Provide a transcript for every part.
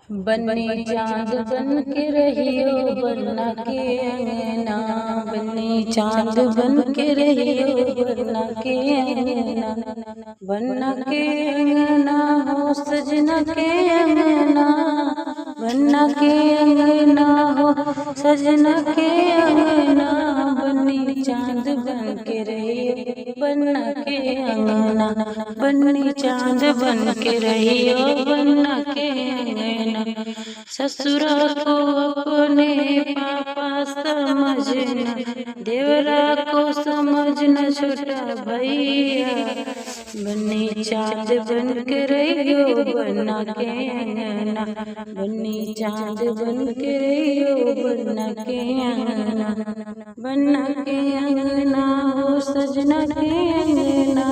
बन्नी चांद बन के रहियो बन्ना के अंगना, बन्नी चांद बन के रहियो बन्ना के अंगना, बन्ना के अंगना हो सजना के अंगना, बन्ना के अंगना हो सजना के अंगना, बन्नी चांद बन के रहियो बन्ना के अंगना, बन्नी चांद बन के रहियो बन्ना के अंगना। ससुरा को अपने पापा समझना, देवरा को समझना छोटा भैया, बन्नी चांद बन के रहियो बन्ना के अंगना, बन्नी चांद बन के रहियो बन्ना के अंगना, बन्ना के अंगना हो सजना के अंगना,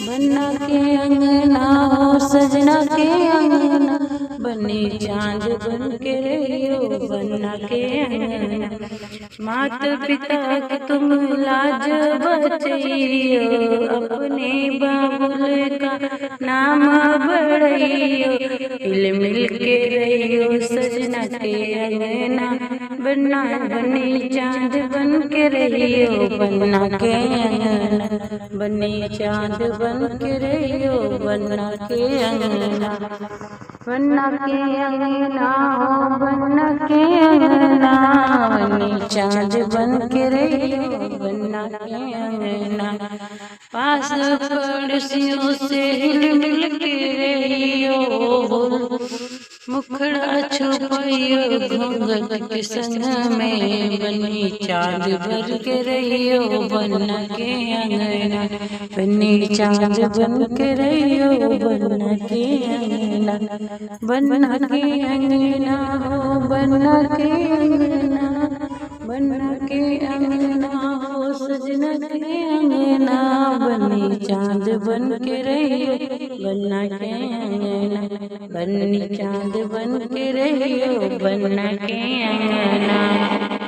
बन्ना के अंगना हो सजना के अंगना, बन्नी चांद बन के रहियो बन्ना के अंगना। मात पिता के तुम लाज बचैयो, अपने बाबुल का नाम बढ़ैयो, हिल मिल के रहियो सजना के अंगना, बन्ना बन्नी चांद बन के रहियो बन्ना के अंगना, बन्नी चांद बन के रहियो बन्ना के अंगना, बन्ना के अंगना हो बन्ना के अंगना, बन्नी चांद बन के रहियो बन्ना के अंगना। पास पड़ोसियों से हिल मिल के रहियो, मुखड़ा छुपाइयो घूंघट के संग में, बन्नी चांद बन के रहियो बन्ना के अंगना, बन्नी चांद बन के रहियो बन्ना के अंगना, बन्ना के अंगना हो बन्ना के अंगना, बन्ना के अंगना हो सजना के अंगना, बन्नी चांद बन के रहियो बन्ना के अंगना, बन्नी चांद बन के रहियो बन्ना के अंगना।